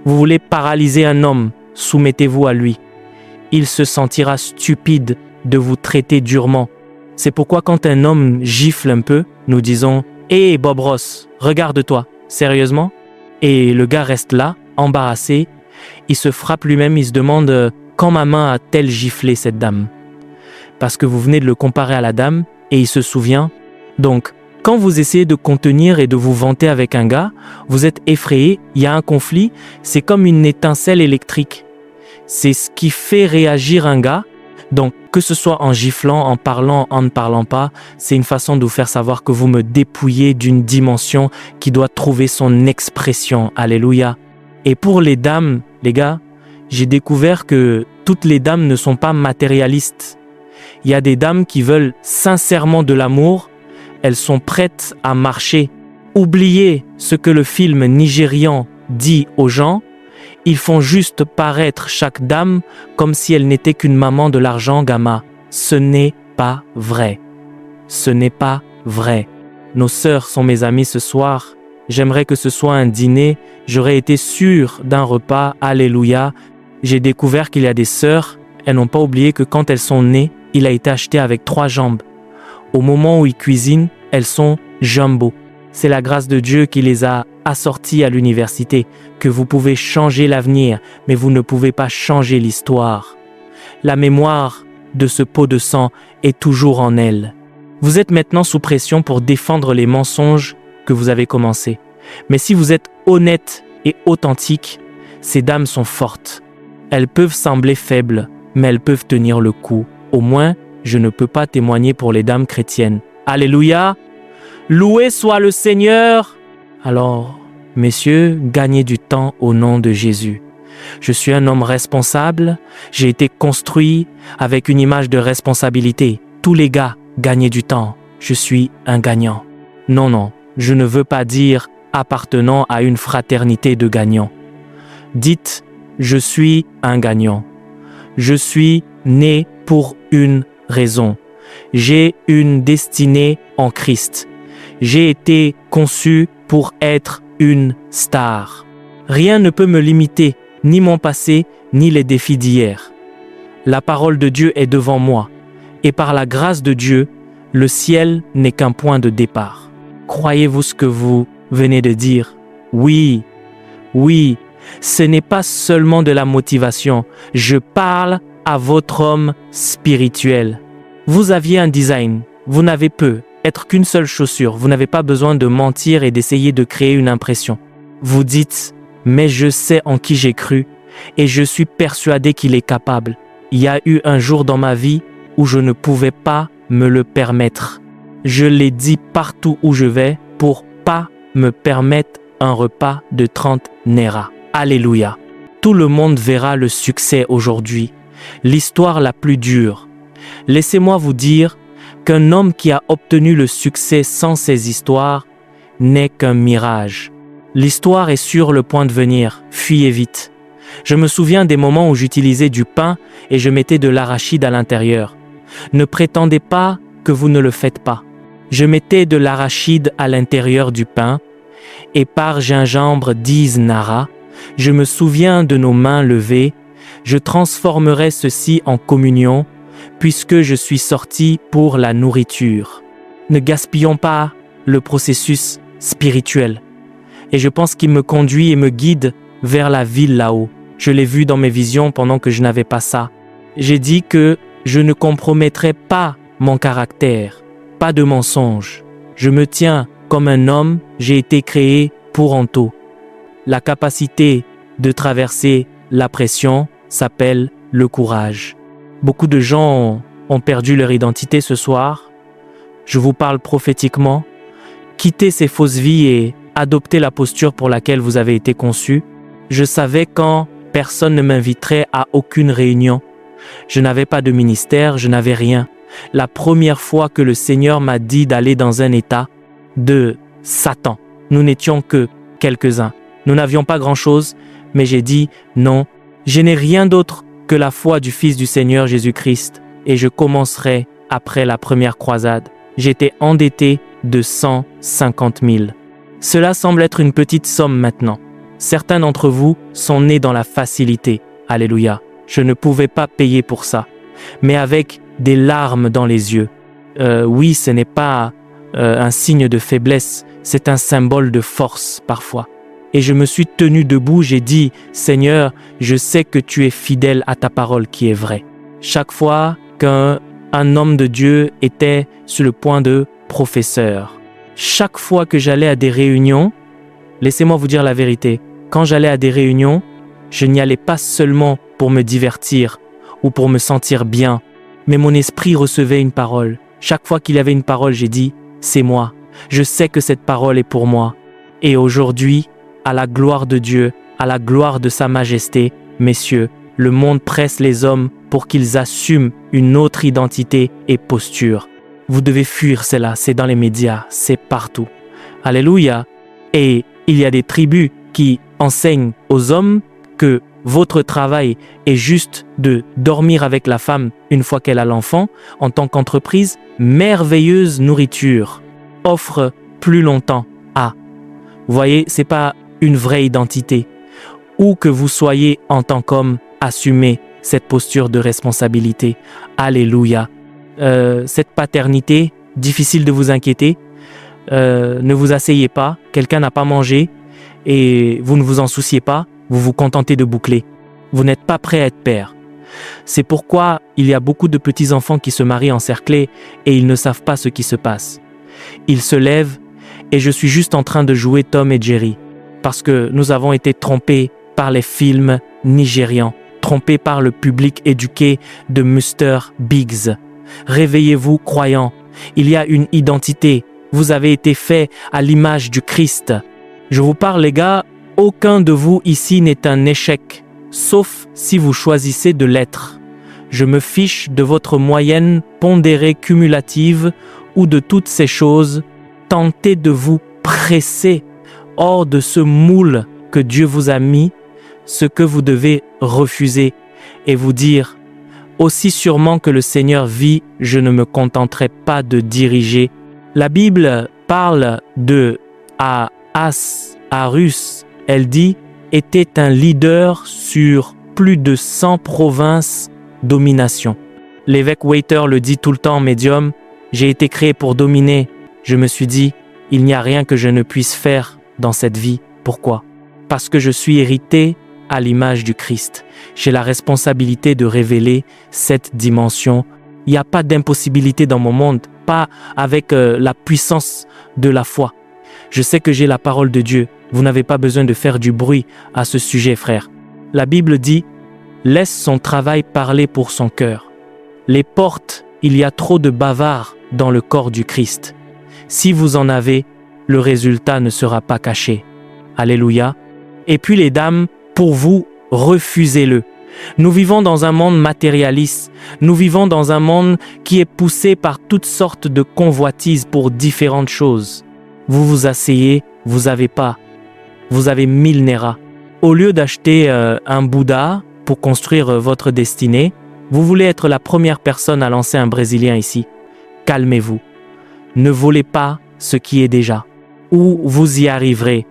Vous voulez paralyser un homme, soumettez-vous à lui. Il se sentira stupide de vous traiter durement. C'est pourquoi quand un homme gifle un peu, nous disons « Hé Bob Ross, regarde-toi, sérieusement ?» Et le gars reste là, embarrassé. Il se frappe lui-même, il se demande « Quand ma main a-t-elle giflé cette dame ?» Parce que vous venez de le comparer à la dame et il se souvient. Donc, quand vous essayez de contenir et de vous vanter avec un gars, vous êtes effrayé, il y a un conflit, c'est comme une étincelle électrique. C'est ce qui fait réagir un gars. Donc, que ce soit en giflant, en parlant, en ne parlant pas, c'est une façon de vous faire savoir que vous me dépouillez d'une dimension qui doit trouver son expression. Alléluia. Et pour les dames, les gars, j'ai découvert que toutes les dames ne sont pas matérialistes. Il y a des dames qui veulent sincèrement de l'amour, elles sont prêtes à marcher. Oubliez ce que le film nigérian dit aux gens. Ils font juste paraître chaque dame comme si elle n'était qu'une maman de l'argent Gamma. Ce n'est pas vrai. Ce n'est pas vrai. Nos sœurs sont mes amies ce soir. J'aimerais que ce soit un dîner. J'aurais été sûr d'un repas. Alléluia. J'ai découvert qu'il y a des sœurs. Elles n'ont pas oublié que quand elles sont nées, il a été acheté avec 3 jambes. Au moment où ils cuisinent, elles sont jumbo. C'est la grâce de Dieu qui les a assorties à l'université, que vous pouvez changer l'avenir, mais vous ne pouvez pas changer l'histoire. La mémoire de ce pot de sang est toujours en elle. Vous êtes maintenant sous pression pour défendre les mensonges que vous avez commencés. Mais si vous êtes honnête et authentique, ces dames sont fortes. Elles peuvent sembler faibles, mais elles peuvent tenir le coup. Au moins, je ne peux pas témoigner pour les dames chrétiennes. Alléluia! Loué soit le Seigneur! Alors, messieurs, gagnez du temps au nom de Jésus. Je suis un homme responsable, j'ai été construit avec une image de responsabilité. Tous les gars, gagnez du temps. Je suis un gagnant. Non, non, je ne veux pas dire appartenant à une fraternité de gagnants. Dites, je suis un gagnant. Je suis né pour une raison. J'ai une destinée en Christ. J'ai été conçu pour être une star. Rien ne peut me limiter, ni mon passé, ni les défis d'hier. La parole de Dieu est devant moi. Et par la grâce de Dieu, le ciel n'est qu'un point de départ. Croyez-vous ce que vous venez de dire? Oui, oui, ce n'est pas seulement de la motivation. Je parle à votre homme spirituel. Vous aviez un design. Vous n'avez peu, être qu'une seule chaussure. Vous n'avez pas besoin de mentir et d'essayer de créer une impression. Vous dites, mais je sais en qui j'ai cru et je suis persuadé qu'il est capable. Il y a eu un jour dans ma vie où je ne pouvais pas me le permettre. Je l'ai dit partout où je vais pour pas me permettre un repas de 30 Naira. Alléluia. Tout le monde verra le succès aujourd'hui, l'histoire la plus dure. Laissez-moi vous dire qu'un homme qui a obtenu le succès sans ces histoires n'est qu'un mirage. L'histoire est sur le point de venir, fuyez vite. Je me souviens des moments où j'utilisais du pain et je mettais de l'arachide à l'intérieur. Ne prétendez pas que vous ne le faites pas. Je mettais de l'arachide à l'intérieur du pain et par gingembre 10 Naira, je me souviens de nos mains levées, je transformerai ceci en communion puisque je suis sorti pour la nourriture. Ne gaspillons pas le processus spirituel. Et je pense qu'il me conduit et me guide vers la ville là-haut. Je l'ai vu dans mes visions pendant que je n'avais pas ça. J'ai dit que je ne compromettrai pas mon caractère, pas de mensonge. Je me tiens comme un homme, j'ai été créé pour Anto. La capacité de traverser la pression s'appelle le courage. Beaucoup de gens ont perdu leur identité ce soir. Je vous parle prophétiquement. Quittez ces fausses vies et adoptez la posture pour laquelle vous avez été conçu. Je savais quand personne ne m'inviterait à aucune réunion. Je n'avais pas de ministère, je n'avais rien. La première fois que le Seigneur m'a dit d'aller dans un état de Satan, nous n'étions que quelques-uns. Nous n'avions pas grand-chose, mais j'ai dit non, je n'ai rien d'autre que la foi du Fils du Seigneur Jésus-Christ et je commencerai après la première croisade. J'étais endetté de 150 000. Cela semble être une petite somme maintenant. Certains d'entre vous sont nés dans la facilité. Alléluia. Je ne pouvais pas payer pour ça, mais avec des larmes dans les yeux. Oui, ce n'est pas un signe de faiblesse, c'est un symbole de force parfois. Et je me suis tenu debout, j'ai dit, Seigneur, je sais que tu es fidèle à ta parole qui est vraie. Chaque fois qu'un homme de Dieu était sur le point de professeur, chaque fois que j'allais à des réunions, laissez-moi vous dire la vérité, quand j'allais à des réunions, je n'y allais pas seulement pour me divertir ou pour me sentir bien, mais mon esprit recevait une parole. Chaque fois qu'il y avait une parole, j'ai dit, c'est moi. Je sais que cette parole est pour moi. Et aujourd'hui, à la gloire de Dieu, à la gloire de sa majesté, messieurs, le monde presse les hommes pour qu'ils assument une autre identité et posture. Vous devez fuir cela, c'est dans les médias, c'est partout. Alléluia. Et il y a des tribus qui enseignent aux hommes que votre travail est juste de dormir avec la femme une fois qu'elle a l'enfant. En tant qu'entreprise, merveilleuse nourriture offre plus longtemps. Vous voyez, c'est pas une vraie identité. Où que vous soyez en tant qu'homme, assumez cette posture de responsabilité. Alléluia. Cette paternité, difficile de vous inquiéter. Ne vous asseyez pas, quelqu'un n'a pas mangé et vous ne vous en souciez pas, vous vous contentez de boucler. Vous n'êtes pas prêt à être père. C'est pourquoi il y a beaucoup de petits-enfants qui se marient encerclés et ils ne savent pas ce qui se passe. Ils se lèvent et je suis juste en train de jouer Tom et Jerry parce que nous avons été trompés par les films nigérians, trompés par le public éduqué de Mr. Biggs. Réveillez-vous, croyants. Il y a une identité. Vous avez été fait à l'image du Christ. Je vous parle, les gars, aucun de vous ici n'est un échec, sauf si vous choisissez de l'être. Je me fiche de votre moyenne pondérée cumulative ou de toutes ces choses. Tentez de vous presser hors de ce moule que Dieu vous a mis, ce que vous devez refuser et vous dire « Aussi sûrement que le Seigneur vit, je ne me contenterai pas de diriger. » La Bible parle de Ahasuérus. Elle dit « était un leader sur plus de 100 provinces domination. L'évêque Waiter le dit tout le temps, médium, j'ai été créé pour dominer. Je me suis dit, il n'y a rien que je ne puisse faire dans cette vie. Pourquoi? Parce que je suis hérité à l'image du Christ. J'ai la responsabilité de révéler cette dimension. Il n'y a pas d'impossibilité dans mon monde, pas avec la puissance de la foi. Je sais que j'ai la parole de Dieu. Vous n'avez pas besoin de faire du bruit à ce sujet, frère. La Bible dit, laisse son travail parler pour son cœur. Les portes, il y a trop de bavards dans le corps du Christ. Si vous en avez, le résultat ne sera pas caché. Alléluia. Et puis les dames, pour vous, refusez-le. Nous vivons dans un monde matérialiste. Nous vivons dans un monde qui est poussé par toutes sortes de convoitises pour différentes choses. Vous vous asseyez, vous avez 1000 Naira. Au lieu d'acheter un Bouddha pour construire votre destinée, vous voulez être la première personne à lancer un Brésilien ici. Calmez-vous. Ne volez pas ce qui est déjà. Ou vous y arriverez.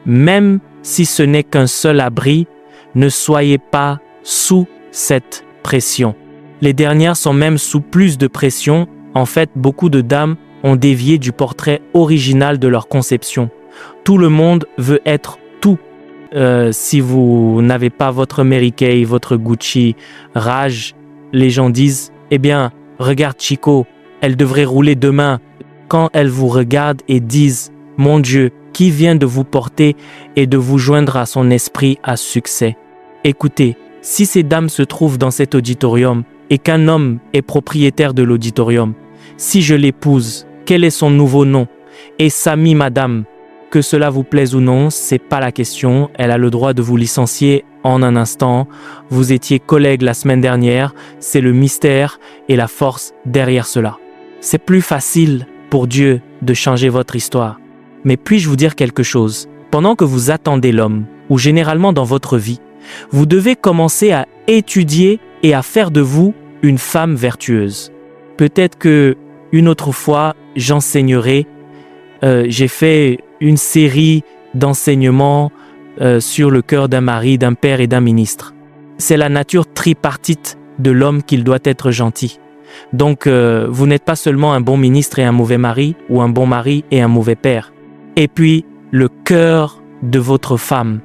Même si ce n'est qu'un seul abri, ne soyez pas sous cette pression. Les dernières sont même sous plus de pression. En fait, beaucoup de dames ont dévié du portrait original de leur conception. Tout le monde veut être tout. Si vous n'avez pas votre Mary Kay, votre Gucci, Raj, les gens disent, eh bien, regarde Chico, elle devrait rouler demain. Quand elles vous regardent et disent, mon Dieu, qui vient de vous porter et de vous joindre à son esprit à succès. Écoutez, si ces dames se trouvent dans cet auditorium et qu'un homme est propriétaire de l'auditorium, si je l'épouse, quel est son nouveau nom? Et Samy, madame, que cela vous plaise ou non, c'est pas la question. Elle a le droit de vous licencier en un instant. Vous étiez collègues la semaine dernière. C'est le mystère et la force derrière cela. C'est plus facile pour Dieu de changer votre histoire. Mais puis-je vous dire quelque chose? Pendant que vous attendez l'homme, ou généralement dans votre vie, vous devez commencer à étudier et à faire de vous une femme vertueuse. Peut-être que une autre fois, j'enseignerai. J'ai fait une série d'enseignements sur le cœur d'un mari, d'un père et d'un ministre. C'est la nature tripartite de l'homme qu'il doit être gentil. Donc, vous n'êtes pas seulement un bon ministre et un mauvais mari, ou un bon mari et un mauvais père. Et puis, le cœur de votre femme,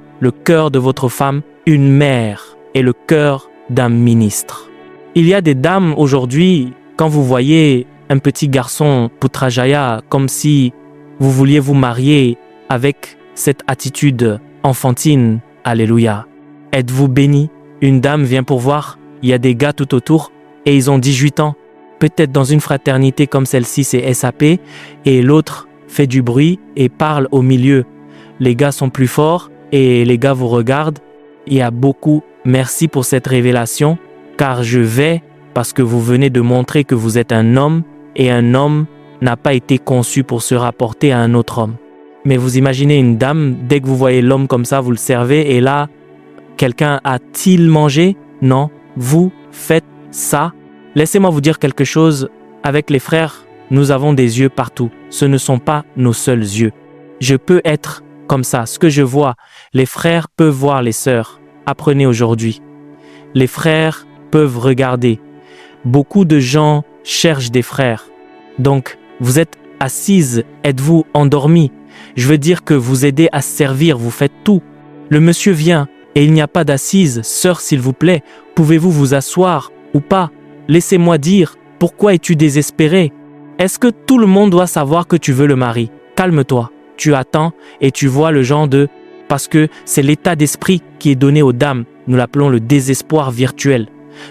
une mère, et le cœur d'un ministre. Il y a des dames aujourd'hui, quand vous voyez un petit garçon Putrajaya, comme si vous vouliez vous marier avec cette attitude enfantine, alléluia. Êtes-vous béni? Une dame vient pour voir, il y a des gars tout autour, et ils ont 18 ans. Peut-être dans une fraternité comme celle-ci, c'est SAP, et l'autre fait du bruit et parle au milieu. Les gars sont plus forts, et les gars vous regardent. Il y a beaucoup, merci pour cette révélation, car je vais, parce que vous venez de montrer que vous êtes un homme, et un homme n'a pas été conçu pour se rapporter à un autre homme. Mais vous imaginez une dame, dès que vous voyez l'homme comme ça, vous le servez, et là, quelqu'un a-t-il mangé? Non, vous faites ça. Laissez-moi vous dire quelque chose, avec les frères, nous avons des yeux partout. Ce ne sont pas nos seuls yeux. Je peux être comme ça, ce que je vois, les frères peuvent voir les sœurs. Apprenez aujourd'hui. Les frères peuvent regarder. Beaucoup de gens cherchent des frères. Donc, vous êtes assise, êtes-vous endormi? Je veux dire que vous aidez à servir, vous faites tout. Le monsieur vient et il n'y a pas d'assise. Sœur, s'il vous plaît, pouvez-vous vous asseoir ou pas? Laissez-moi dire, pourquoi es-tu désespéré? Est-ce que tout le monde doit savoir que tu veux le mari? Calme-toi, tu attends et tu vois le genre de... Parce que c'est l'état d'esprit qui est donné aux dames. Nous l'appelons le désespoir virtuel.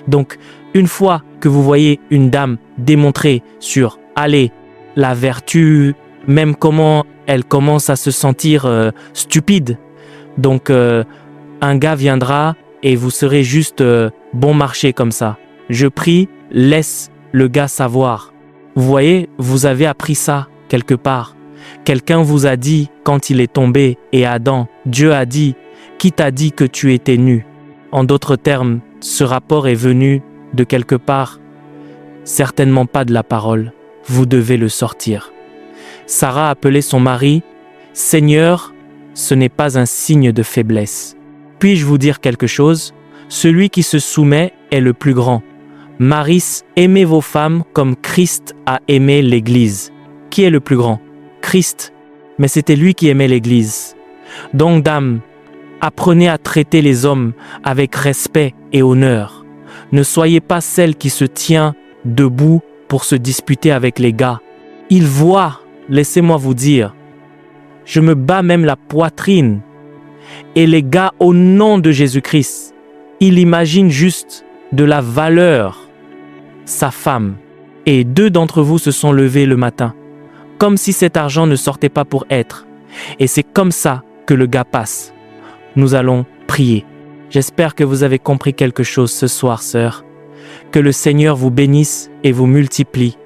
Donc, une fois que vous voyez une dame démontrer sur, allez, la vertu, même comment elle commence à se sentir stupide. Donc, un gars viendra et vous serez juste bon marché comme ça. Je prie, laisse le gars savoir. Vous voyez, vous avez appris ça quelque part. Quelqu'un vous a dit quand il est tombé et Adam, Dieu a dit, qui t'a dit que tu étais nu? En d'autres termes, ce rapport est venu de quelque part, certainement pas de la parole. Vous devez le sortir. Sarah appelait son mari, Seigneur, ce n'est pas un signe de faiblesse. Puis-je vous dire quelque chose? Celui qui se soumet est le plus grand. Maris, aimez vos femmes comme Christ a aimé l'Église. Qui est le plus grand? Christ. Mais c'était lui qui aimait l'Église. Donc, dames, apprenez à traiter les hommes avec respect et honneur. Ne soyez pas celle qui se tient debout pour se disputer avec les gars. Ils voient, laissez-moi vous dire, je me bats même la poitrine. Et les gars, au nom de Jésus-Christ, ils imaginent juste de la valeur sa femme. Et 2 d'entre vous se sont levés le matin, comme si cet argent ne sortait pas pour être. Et c'est comme ça que le gars passe. Nous allons prier. J'espère que vous avez compris quelque chose ce soir, sœur. Que le Seigneur vous bénisse et vous multiplie.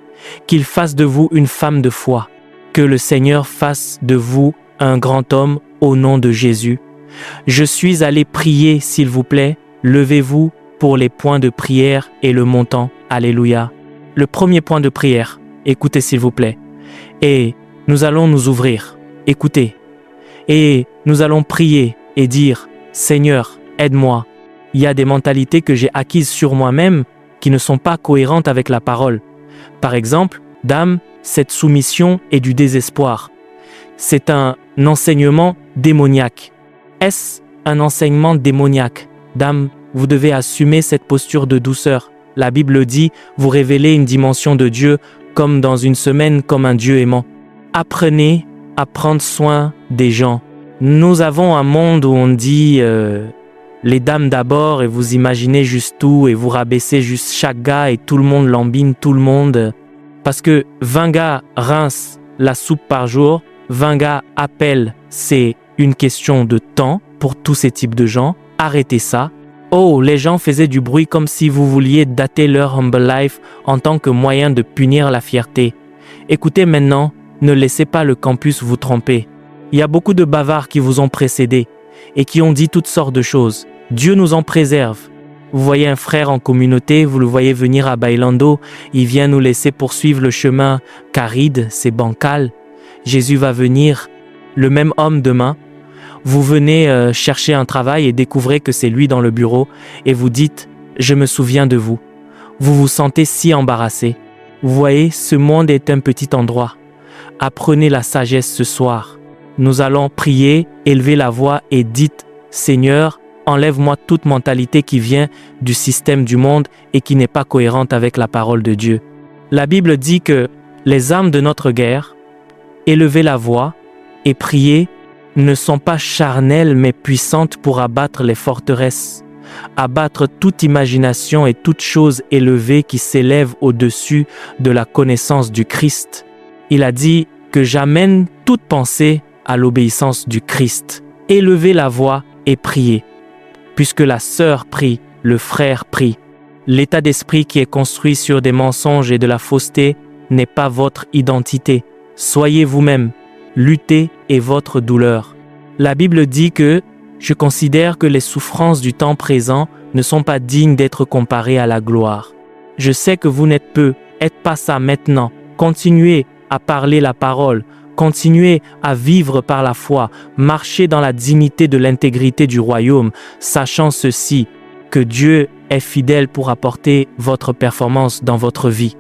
Qu'il fasse de vous une femme de foi. Que le Seigneur fasse de vous un grand homme au nom de Jésus. Je suis allé prier, s'il vous plaît. Levez-vous pour les points de prière et le montant. Alléluia. Le premier point de prière, écoutez s'il vous plaît. Et nous allons nous ouvrir. Écoutez. Et nous allons prier et dire, Seigneur, aide-moi. Il y a des mentalités que j'ai acquises sur moi-même qui ne sont pas cohérentes avec la parole. Par exemple, dame, cette soumission est du désespoir. C'est un enseignement démoniaque. Est-ce un enseignement démoniaque? Dame, vous devez assumer cette posture de douceur. La Bible dit, vous révélez une dimension de Dieu comme dans une semaine, comme un Dieu aimant. Apprenez à prendre soin des gens. Nous avons un monde où on dit les dames d'abord et vous imaginez juste tout et vous rabaissez juste chaque gars et tout le monde lambine tout le monde. Parce que 20 gars rincent la soupe par jour, 20 gars appellent, c'est une question de temps pour tous ces types de gens. Arrêtez ça. Oh, les gens faisaient du bruit comme si vous vouliez dater leur humble life en tant que moyen de punir la fierté. Écoutez maintenant, ne laissez pas le campus vous tromper. Il y a beaucoup de bavards qui vous ont précédés et qui ont dit toutes sortes de choses. Dieu nous en préserve. Vous voyez un frère en communauté, vous le voyez venir à Bailando, il vient nous laisser poursuivre le chemin caride, c'est bancal. Jésus va venir, le même homme demain. Vous venez chercher un travail et découvrez que c'est lui dans le bureau et vous dites « Je me souviens de vous ». Vous vous sentez si embarrassé. Vous voyez, ce monde est un petit endroit. Apprenez la sagesse ce soir. Nous allons prier, élever la voix et dites « Seigneur, enlève-moi toute mentalité qui vient du système du monde et qui n'est pas cohérente avec la parole de Dieu ». La Bible dit que les armes de notre guerre, élever la voix et prier, ne sont pas charnelles mais puissantes pour abattre les forteresses, abattre toute imagination et toute chose élevée qui s'élève au-dessus de la connaissance du Christ. Il a dit que j'amène toute pensée à l'obéissance du Christ. Élevez la voix et priez. Puisque la sœur prie, le frère prie. L'état d'esprit qui est construit sur des mensonges et de la fausseté n'est pas votre identité. Soyez vous-même. Luttez est votre douleur. La Bible dit que je considère que les souffrances du temps présent ne sont pas dignes d'être comparées à la gloire. Je sais que vous n'êtes peu, êtes pas ça maintenant. Continuez à parler la parole, continuez à vivre par la foi, marchez dans la dignité de l'intégrité du royaume, sachant ceci, que Dieu est fidèle pour apporter votre performance dans votre vie.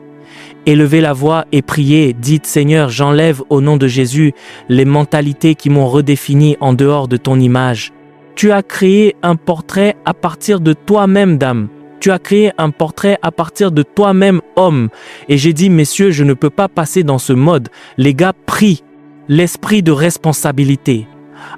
Élevez la voix et priez, dites Seigneur, j'enlève au nom de Jésus les mentalités qui m'ont redéfini en dehors de ton image. Tu as créé un portrait à partir de toi-même, dame. Tu as créé un portrait à partir de toi-même, homme. Et j'ai dit, messieurs, je ne peux pas passer dans ce mode. Les gars, prient l'esprit de responsabilité.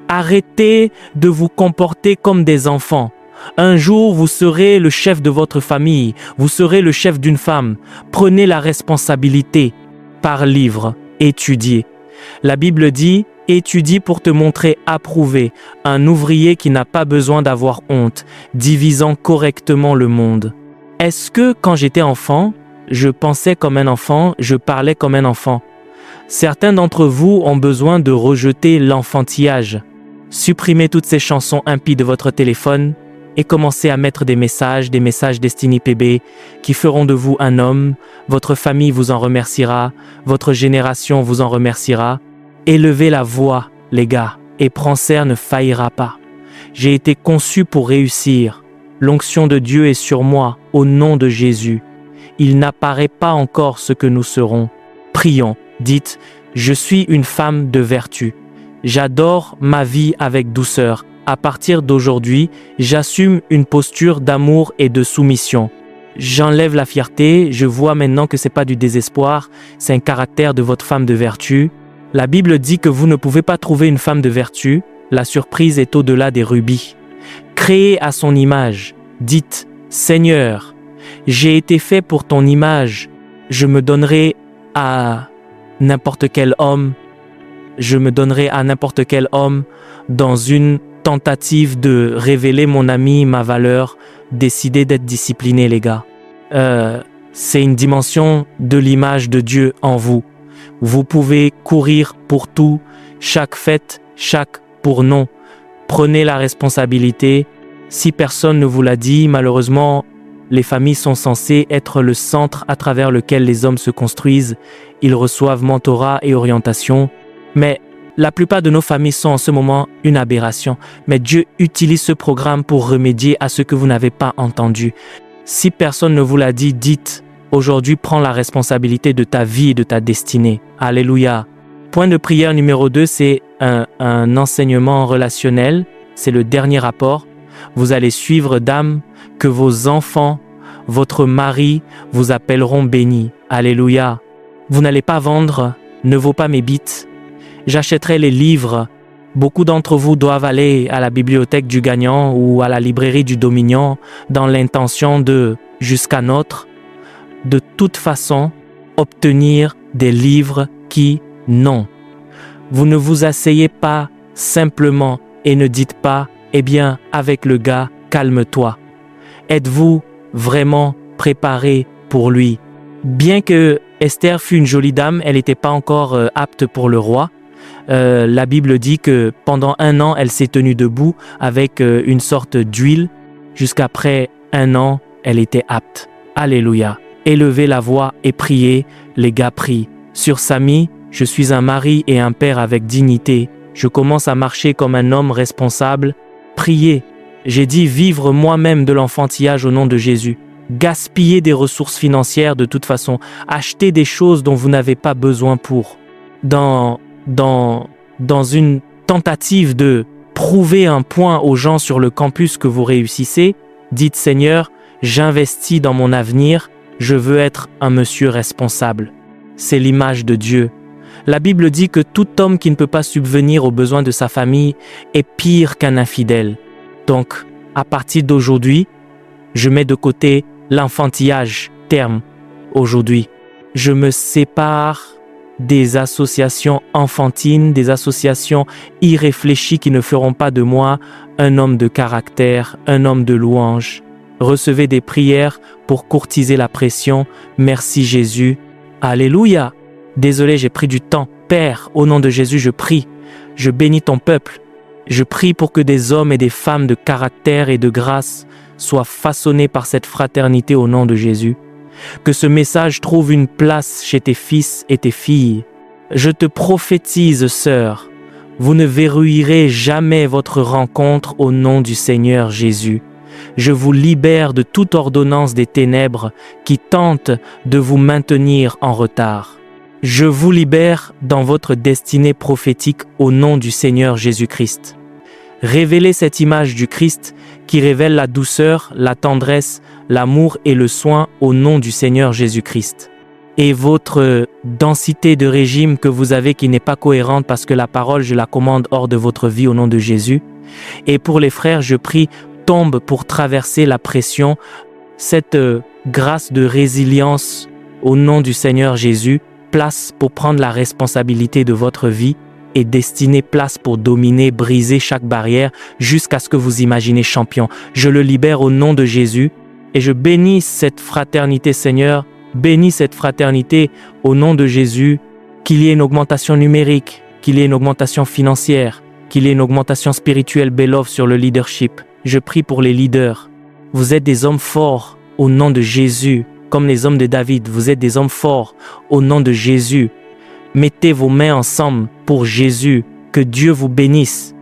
Arrêtez de vous comporter comme des enfants. Un jour, vous serez le chef de votre famille, vous serez le chef d'une femme. Prenez la responsabilité. Par livre, étudiez. La Bible dit, étudie pour te montrer approuvé, un ouvrier qui n'a pas besoin d'avoir honte, divisant correctement le monde. Est-ce que quand j'étais enfant, je pensais comme un enfant, je parlais comme un enfant? Certains d'entre vous ont besoin de rejeter l'enfantillage. Supprimez toutes ces chansons impies de votre téléphone et commencez à mettre des messages destinés PB qui feront de vous un homme, votre famille vous en remerciera, votre génération vous en remerciera. Élevez la voix, les gars, et Prancer ne faillira pas. J'ai été conçu pour réussir. L'onction de Dieu est sur moi, au nom de Jésus. Il n'apparaît pas encore ce que nous serons. Prions, dites, je suis une femme de vertu. J'adore ma vie avec douceur. À partir d'aujourd'hui, j'assume une posture d'amour et de soumission. J'enlève la fierté, je vois maintenant que ce n'est pas du désespoir, c'est un caractère de votre femme de vertu. La Bible dit que vous ne pouvez pas trouver une femme de vertu, la surprise est au-delà des rubis. Créée à son image, dites, Seigneur, j'ai été fait pour ton image, je me donnerai à n'importe quel homme, dans une tentative de révéler mon ami, ma valeur, décider d'être discipliné, les gars. C'est une dimension de l'image de Dieu en vous. Vous pouvez courir pour tout, chaque fête, chaque pour non. Prenez la responsabilité. Si personne ne vous l'a dit, malheureusement, les familles sont censées être le centre à travers lequel les hommes se construisent. Ils reçoivent mentorat et orientation. Mais la plupart de nos familles sont en ce moment une aberration. Mais Dieu utilise ce programme pour remédier à ce que vous n'avez pas entendu. Si personne ne vous l'a dit, dites, aujourd'hui prends la responsabilité de ta vie et de ta destinée. Alléluia. Point de prière numéro 2, c'est un enseignement relationnel. C'est le dernier rapport. Vous allez suivre, dames, que vos enfants, votre mari vous appelleront bénis. Alléluia. Vous n'allez pas vendre, ne vaut pas mes bits. J'achèterai les livres. Beaucoup d'entre vous doivent aller à la bibliothèque du gagnant ou à la librairie du Dominion dans l'intention de, jusqu'à notre, de toute façon, obtenir des livres qui, non. Vous ne vous asseyez pas simplement et ne dites pas, eh bien, avec le gars, calme-toi. Êtes-vous vraiment préparé pour lui? Bien que Esther fût une jolie dame, elle n'était pas encore apte pour le roi. La Bible dit que pendant 1 an, elle s'est tenue debout avec une sorte d'huile. Jusqu'après 1 an, elle était apte. Alléluia. Élevez la voix et priez, les gars prient. Sur Samy, je suis un mari et un père avec dignité. Je commence à marcher comme un homme responsable. Priez. J'ai dit vivre moi-même de l'enfantillage au nom de Jésus. Gaspiller des ressources financières de toute façon. Acheter des choses dont vous n'avez pas besoin pour. Dans une tentative de prouver un point aux gens sur le campus que vous réussissez, dites Seigneur, j'investis dans mon avenir, je veux être un monsieur responsable. C'est l'image de Dieu. La Bible dit que tout homme qui ne peut pas subvenir aux besoins de sa famille est pire qu'un infidèle. Donc, à partir d'aujourd'hui, je mets de côté l'enfantillage, terme, aujourd'hui. Je me sépare des associations enfantines, des associations irréfléchies qui ne feront pas de moi un homme de caractère, un homme de louange. Recevez des prières pour courtiser la pression. Merci Jésus. Alléluia. Désolé, j'ai pris du temps. Père, au nom de Jésus, je prie. Je bénis ton peuple. Je prie pour que des hommes et des femmes de caractère et de grâce soient façonnés par cette fraternité au nom de Jésus. Que ce message trouve une place chez tes fils et tes filles. Je te prophétise, sœur, vous ne verrouillerez jamais votre rencontre au nom du Seigneur Jésus. Je vous libère de toute ordonnance des ténèbres qui tente de vous maintenir en retard. Je vous libère dans votre destinée prophétique au nom du Seigneur Jésus-Christ. Révélez cette image du Christ qui révèle la douceur, la tendresse, l'amour et le soin au nom du Seigneur Jésus-Christ. Et votre densité de régime que vous avez qui n'est pas cohérente parce que la parole, je la commande hors de votre vie au nom de Jésus. Et pour les frères, je prie, tombe pour traverser la pression, cette grâce de résilience au nom du Seigneur Jésus, place pour prendre la responsabilité de votre vie et destinée place pour dominer, briser chaque barrière jusqu'à ce que vous imaginez champion. Je le libère au nom de Jésus et je bénis cette fraternité, Seigneur. Bénis cette fraternité au nom de Jésus, qu'il y ait une augmentation numérique, qu'il y ait une augmentation financière, qu'il y ait une augmentation spirituelle, Belov, sur le leadership. Je prie pour les leaders. Vous êtes des hommes forts au nom de Jésus, comme les hommes de David. Vous êtes des hommes forts au nom de Jésus. Mettez vos mains ensemble pour Jésus. Que Dieu vous bénisse.